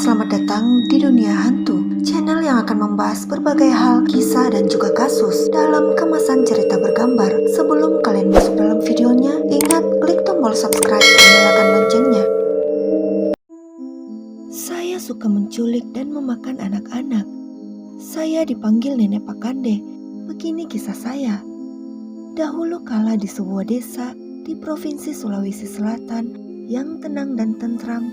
selamat datang di Dunia Hantu, channel yang akan membahas berbagai hal, kisah, dan juga kasus dalam kemasan cerita bergambar. Sebelum kalian masuk dalam videonya, ingat klik tombol subscribe dan nyalakan loncengnya. Saya suka menculik dan memakan anak-anak. Saya dipanggil Nenek Pakande. Begini kisah saya. Dahulu kala di sebuah desa di Provinsi Sulawesi Selatan yang tenang dan tentram,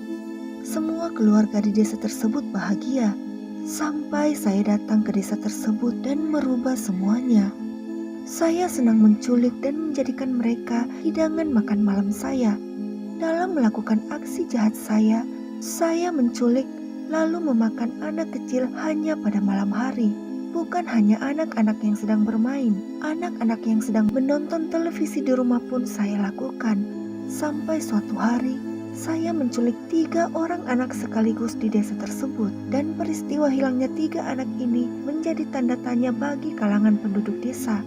semua keluarga di desa tersebut bahagia, sampai saya datang ke desa tersebut dan merubah semuanya. Saya senang menculik dan menjadikan mereka hidangan makan malam saya. Dalam melakukan aksi jahat saya menculik lalu memakan anak kecil hanya pada malam hari. Bukan hanya anak-anak yang sedang bermain, anak-anak yang sedang menonton televisi di rumah pun saya lakukan. Sampai suatu hari, saya menculik 3 orang anak sekaligus di desa tersebut, dan peristiwa hilangnya 3 anak ini menjadi tanda tanya bagi kalangan penduduk desa.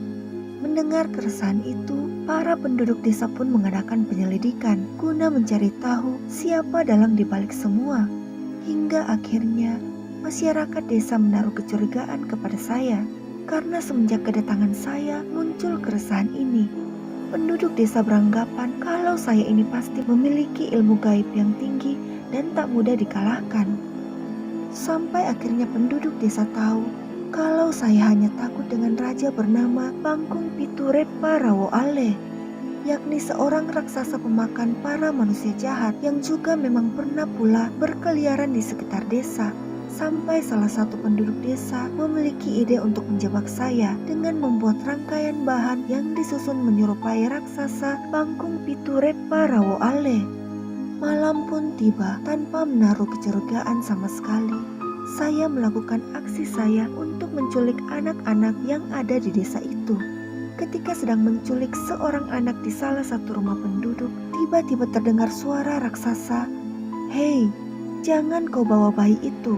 Mendengar keresahan itu, para penduduk desa pun mengadakan penyelidikan guna mencari tahu siapa dalang dibalik semua. Hingga akhirnya masyarakat desa menaruh kecurigaan kepada saya karena semenjak kedatangan saya muncul keresahan ini. Penduduk desa beranggapan kalau saya ini pasti memiliki ilmu gaib yang tinggi dan tak mudah dikalahkan. Sampai akhirnya penduduk desa tahu kalau saya hanya takut dengan raja bernama Bangkung Pitu Repa Rawo Ale, yakni seorang raksasa pemakan para manusia jahat yang juga memang pernah pula berkeliaran di sekitar desa. Sampai salah satu penduduk desa memiliki ide untuk menjebak saya dengan membuat rangkaian bahan yang disusun menyerupai raksasa Bangkung Pitu Repa Rawo Ale. Malam pun tiba tanpa menaruh kecurigaan sama sekali. Saya melakukan aksi saya untuk menculik anak-anak yang ada di desa itu. Ketika sedang menculik seorang anak di salah satu rumah penduduk, tiba-tiba terdengar suara raksasa, "Hei, jangan kau bawa bayi itu.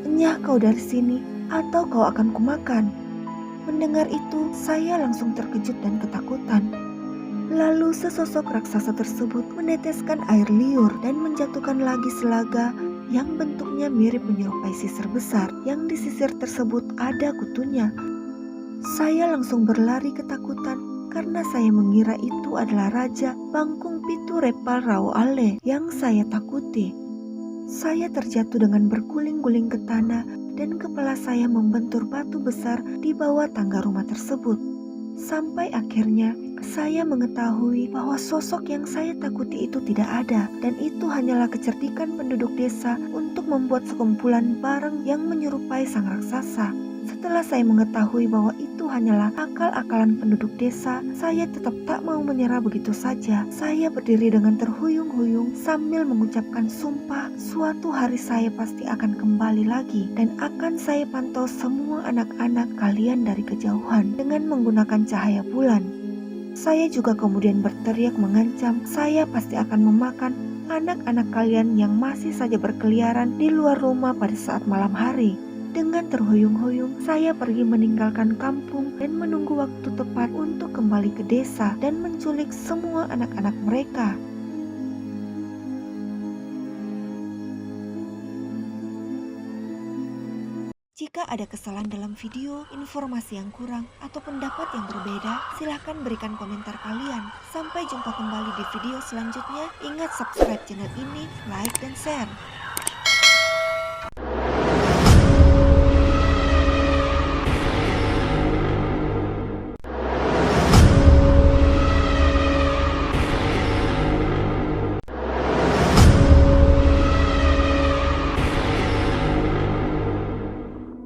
Enyah kau dari sini atau kau akan kumakan." Mendengar itu, saya langsung terkejut dan ketakutan. Lalu sesosok raksasa tersebut meneteskan air liur dan menjatuhkan lagi selaga yang bentuknya mirip menyerupai sisir besar. Yang di sisir tersebut ada kutunya. Saya langsung berlari ketakutan karena saya mengira itu adalah Raja Bangkung Pitu Repa Rawo Ale yang saya takuti. Saya terjatuh dengan berguling-guling ke tanah dan kepala saya membentur batu besar di bawah tangga rumah tersebut. Sampai akhirnya saya mengetahui bahwa sosok yang saya takuti itu tidak ada, dan itu hanyalah kecerdikan penduduk desa untuk membuat sekumpulan barang yang menyerupai sang raksasa. Setelah saya mengetahui bahwa itu hanyalah akal-akalan penduduk desa, saya tetap tak mau menyerah begitu saja. Saya berdiri dengan terhuyung-huyung sambil mengucapkan sumpah suatu hari saya pasti akan kembali lagi dan akan saya pantau semua anak-anak kalian dari kejauhan dengan menggunakan cahaya bulan. Saya juga kemudian berteriak mengancam saya pasti akan memakan anak-anak kalian yang masih saja berkeliaran di luar rumah pada saat malam hari. Dengan terhuyung-huyung, saya pergi meninggalkan kampung dan menunggu waktu tepat untuk kembali ke desa dan menculik semua anak-anak mereka. Jika ada kesalahan dalam video, informasi yang kurang, atau pendapat yang berbeda, silahkan berikan komentar kalian. Sampai jumpa kembali di video selanjutnya. Ingat subscribe channel ini, like, dan share.